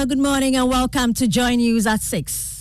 good morning and welcome to Joy News at 6.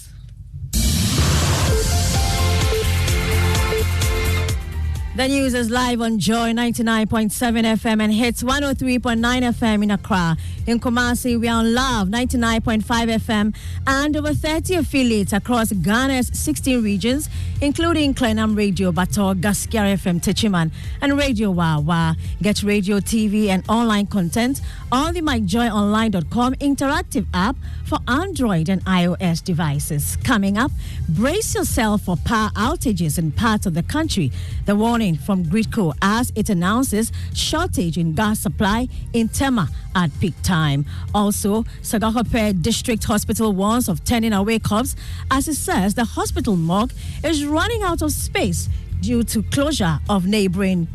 The news is live on Joy 99.7 FM and hits 103.9 FM in Accra. In Kumasi, we are on Love 99.5 FM and over 30 affiliates across Ghana's 16 regions, including Klenam Radio, Bator, Gaskiar FM, Techiman, and Radio Wawa. Get radio, TV, and online content on the MyJoyOnline.com interactive app for Android and iOS devices. Coming up, brace yourself for power outages in parts of the country. The warning from GRIDCo as it announces shortage in gas supply in Tema at peak time. Also, Sagahope District Hospital warns of turning away cops as it says the hospital morgue is running out of space due to closure of neighboring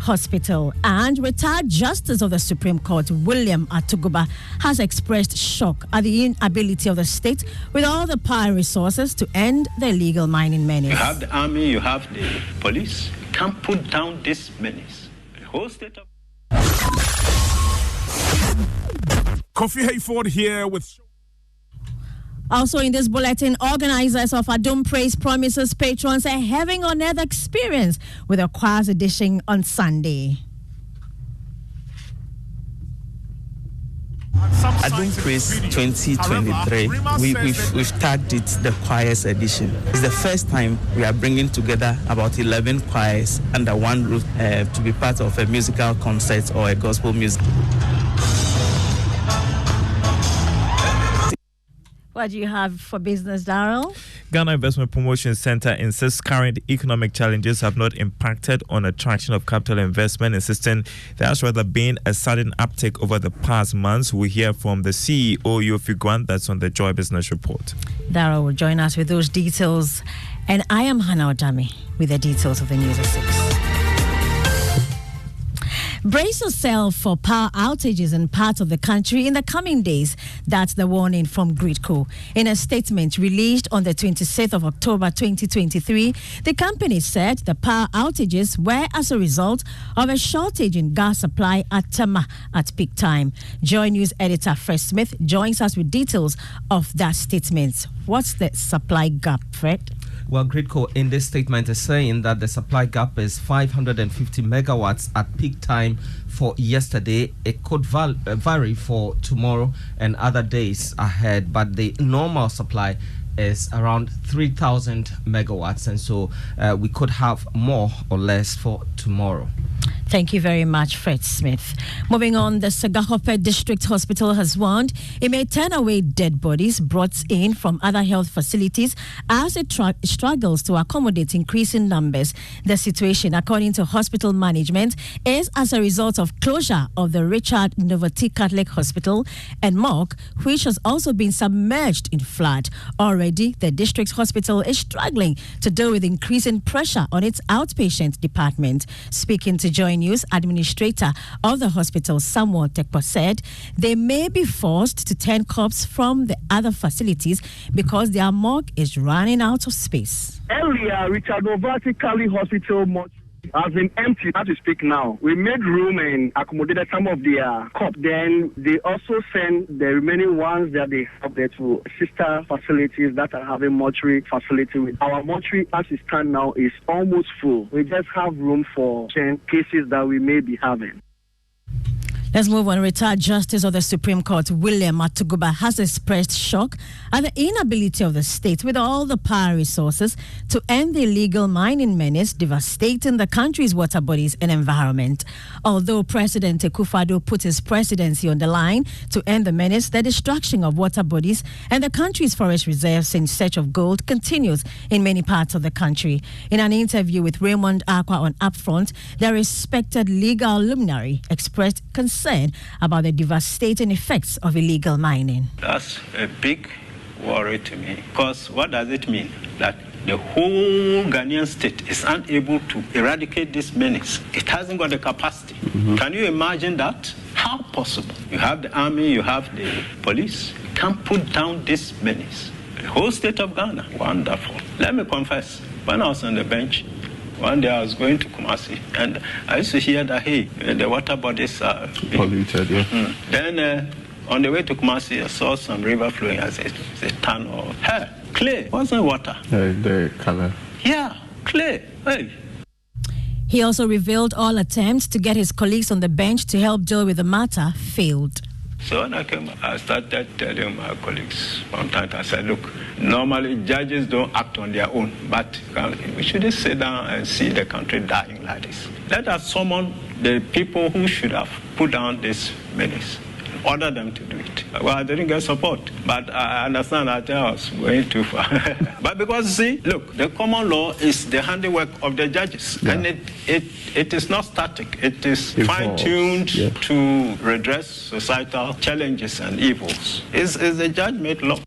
hospital. And retired Justice of the Supreme Court, William Atuguba, has expressed shock at the inability of the state with all the power and resources to end the illegal mining menace. You have the army, you have the police. Can't put down this menace. The whole state of... Kofi Hayford here with... Also in this bulletin, organizers of Adum Praise promises patrons a heaven on earth experience with a choir's edition on Sunday. Adum Praise 2023, we've tagged it the choirs edition. It's the first time we are bringing together about 11 choirs under one roof to be part of a musical concert or a gospel music. What do you have for business, Darrell? Ghana Investment Promotion Center insists current economic challenges have not impacted on attraction of capital investment, insisting there has rather been a sudden uptake over the past months. We hear from the CEO, Yofi Guan, that's on the Joy Business Report. Darrell will join us with those details. And I am Hannah Odami with the details of the news at 6. Brace yourself for power outages in parts of the country in the coming days. That's the warning from GRIDCo. In a statement released on the 26th of October 2023, the company said the power outages were as a result of a shortage in gas supply at Tema at peak time. Joy News editor Fred Smith joins us with details of that statement. What's the supply gap, Fred? Well, GRIDCo in this statement is saying that the supply gap is 550 megawatts at peak time for yesterday. It could vary for tomorrow and other days ahead, but the normal supply is around 3,000 megawatts, and so we could have more or less for tomorrow. Thank you very much, Fred Smith. Moving on, the Sagahope District Hospital has warned it may turn away dead bodies brought in from other health facilities as it struggles to accommodate increasing numbers. The situation, according to hospital management, is as a result of closure of the Richard Novotny Catholic Hospital and morgue, which has also been submerged in flood. Already, the district hospital is struggling to deal with increasing pressure on its outpatient department. Speaking to Joy News, administrator of the hospital, Samuel Tekpo, said they may be forced to turn corpses from the other facilities because their morgue is running out of space. Earlier, Richard Novotny Catholic Hospital has been empty as we speak now. We made room and accommodated some of the corpses. Then they also send the remaining ones that they have there to sister facilities that are having mortuary facility. Our mortuary as it stands now is almost full. We just have room for 10 cases that we may be having. Let's move on. Retired Justice of the Supreme Court, William Atuguba, has expressed shock at the inability of the state with all the power resources to end the illegal mining menace devastating the country's water bodies and environment. Although President Akufo-Addo put his presidency on the line to end the menace, the destruction of water bodies and the country's forest reserves in search of gold continues in many parts of the country. In an interview with Raymond Akwa on Upfront, the respected legal luminary expressed concern about the devastating effects of illegal mining. That's a big worry to me, because what does it mean? That the whole Ghanaian state is unable to eradicate this menace. It hasn't got the capacity. Can you imagine that? How possible? You have the army, you have the police. You can't put down this menace. The whole state of Ghana, wonderful. Let me confess, when I was on the bench, one day I was going to Kumasi, and I used to hear that, hey, the water bodies are polluted, yeah. Then On the way to Kumasi, I saw some river flowing as a tunnel. Hey, clay, wasn't water. The color. Yeah, clay. Hey. He also revealed all attempts to get his colleagues on the bench to help deal with the matter failed. So when I came, I started telling my colleagues one time, I said, look, normally judges don't act on their own, but we shouldn't sit down and see the country dying like this. Let us summon the people who should have put down this menace, order them to do it. Well, I didn't get support, but I understand that I was going too far. But because, see, look, the common law is the handiwork of the judges, and it is not static. It is fine-tuned to redress societal challenges and evils. It's a judge-made law.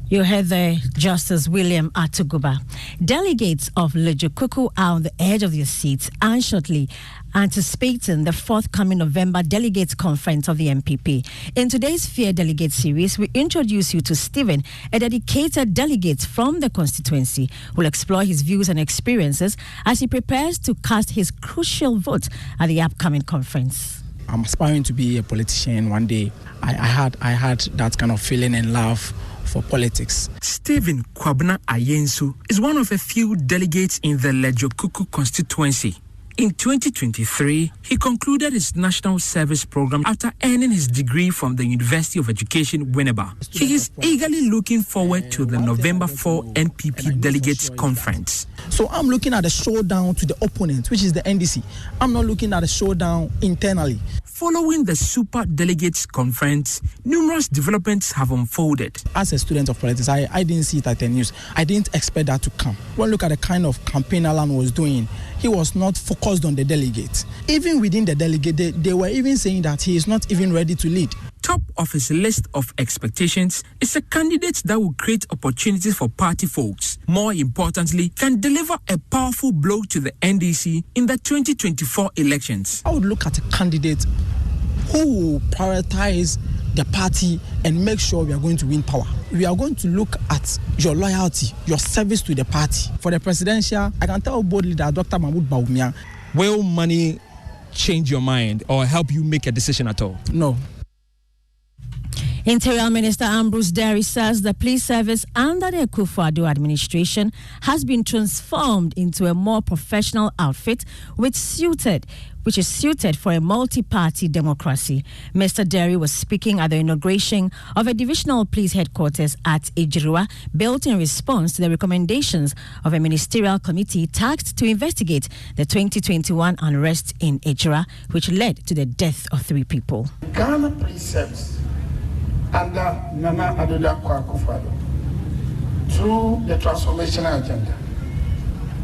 You heard the Justice William Atuguba. Delegates of Lejokuku are on the edge of their seats anxiously anticipating the forthcoming November Delegates Conference of the MPP. In today's Fear Delegate series, we introduce you to Stephen, a dedicated delegate from the constituency, who will explore his views and experiences as he prepares to cast his crucial vote at the upcoming conference. I'm aspiring to be a politician one day. I had that kind of feeling and love for politics. Stephen Kwabena Ayensu is one of a few delegates in the Lejokuku constituency. In 2023, he concluded his national service program after earning his degree from the University of Education, Winneba. He is eagerly looking forward to the November 4 NPP Delegates Conference. So I'm looking at the showdown to the opponent, which is the NDC. I'm not looking at the showdown internally. Following the Super Delegates Conference, numerous developments have unfolded. As a student of politics, I didn't see it at the news. I didn't expect that to come. When you look at the kind of campaign Alan was doing, he was not focused on the delegates. Even within the delegate, they were even saying that he is not even ready to lead. Top of his list of expectations is a candidate that will create opportunities for party folks. More importantly, can deliver a powerful blow to the NDC in the 2024 elections. I would look at a candidate who will prioritize the party and make sure we are going to win power. We are going to look at your loyalty, your service to the party. For the presidential, I can tell boldly that Dr. Mahmoud Bawumia. Will money change your mind or help you make a decision at all? No. Interior Minister Ambrose Derry says the police service under the Akufo-Addo administration has been transformed into a more professional outfit which is suited for a multi-party democracy. Mr. Derry was speaking at the inauguration of a divisional police headquarters at Ejirua, built in response to the recommendations of a ministerial committee tasked to investigate the 2021 unrest in Ejirua, which led to the death of 3 people. Ghana Police Service under Nana Addo Akufo-Addo, through the transformational agenda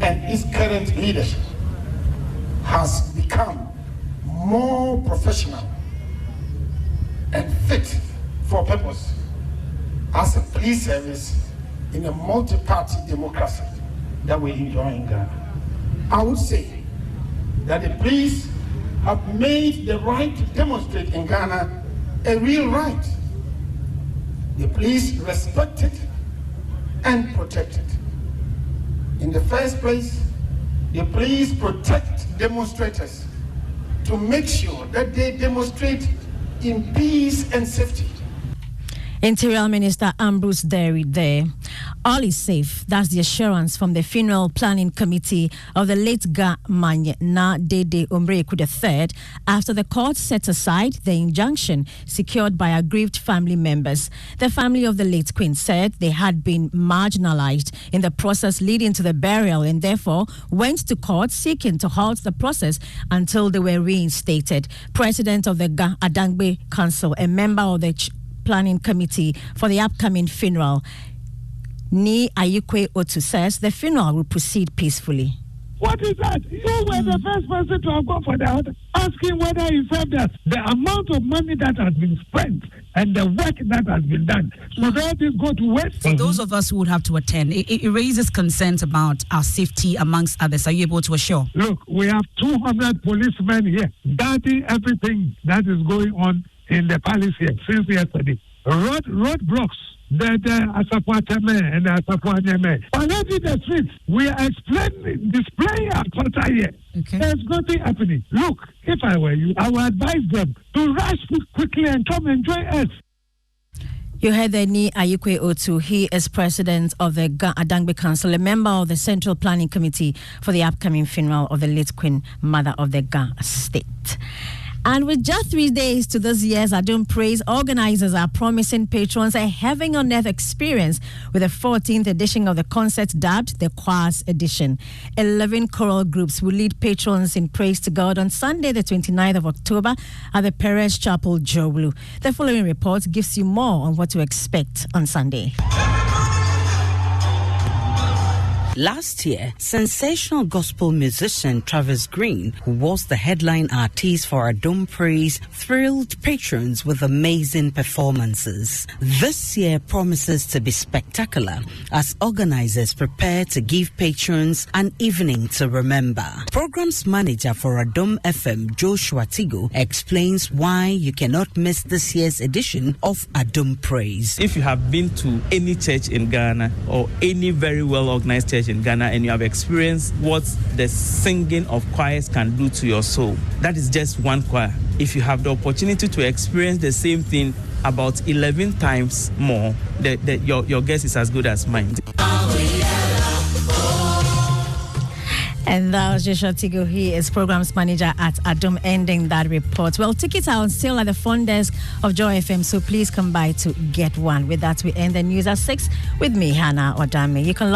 and its current leadership, has become more professional and fit for purpose as a police service in a multi-party democracy that we enjoy in Ghana. I would say that the police have made the right to demonstrate in Ghana a real right. The police respected and protected. In the first place, the police protect demonstrators to make sure that they demonstrate in peace and safety. Interior Minister Ambrose Derry there. All is safe. That's the assurance from the Funeral Planning Committee of the late Ga Manye Na Dede Omreku III after the court set aside the injunction secured by aggrieved family members. The family of the late Queen said they had been marginalized in the process leading to the burial and therefore went to court seeking to halt the process until they were reinstated. President of the Ga Adangbe Council, a member of the Planning Committee for the upcoming funeral, Ni Ayikwe Otu, says the funeral will proceed peacefully. What is that? You were the first person to have gone for the order, asking whether he felt that the amount of money that has been spent and the work that has been done, should all this go to waste? For those of us who would have to attend, it raises concerns about our safety amongst others. Are you able to assure? Look, we have 200 policemen here, guarding everything that is going on in the palace here since yesterday. roadblocks. The Asapwatame and Asapwanyame. Already the streets, we are displaying our culture here. Okay. There's nothing happening. Look, if I were you, I would advise them to rush quickly and come enjoy us. You heard the Ni Ayikwe Otu. He is president of the Adangbe Council, a member of the Central Planning Committee for the upcoming funeral of the late Queen Mother of the Ga State. And with just 3 days to this year's Adum Praise, organizers are promising patrons a heaven on earth experience with the 14th edition of the concert dubbed the Choirs Edition. 11 choral groups will lead patrons in praise to God on Sunday, the 29th of October at the Perez Chapel, Jowlu. The following report gives you more on what to expect on Sunday. Last year, sensational gospel musician Travis Green, who was the headline artist for Adum Praise, thrilled patrons with amazing performances. This year promises to be spectacular as organizers prepare to give patrons an evening to remember. Programs manager for Adum FM, Joshua Tigo, explains why you cannot miss this year's edition of Adum Praise. If you have been to any church in Ghana or any very well organized church in Ghana and you have experienced what the singing of choirs can do to your soul, that is just one choir. If you have the opportunity to experience the same thing about 11 times more, your guess is as good as mine. And that was Joshua Tigo. He is programs manager at Adum, ending that report. Well, tickets are on sale at the front desk of Joy FM, so please come by to get one. With that, we end the news at 6 with me, Hannah Odame. You can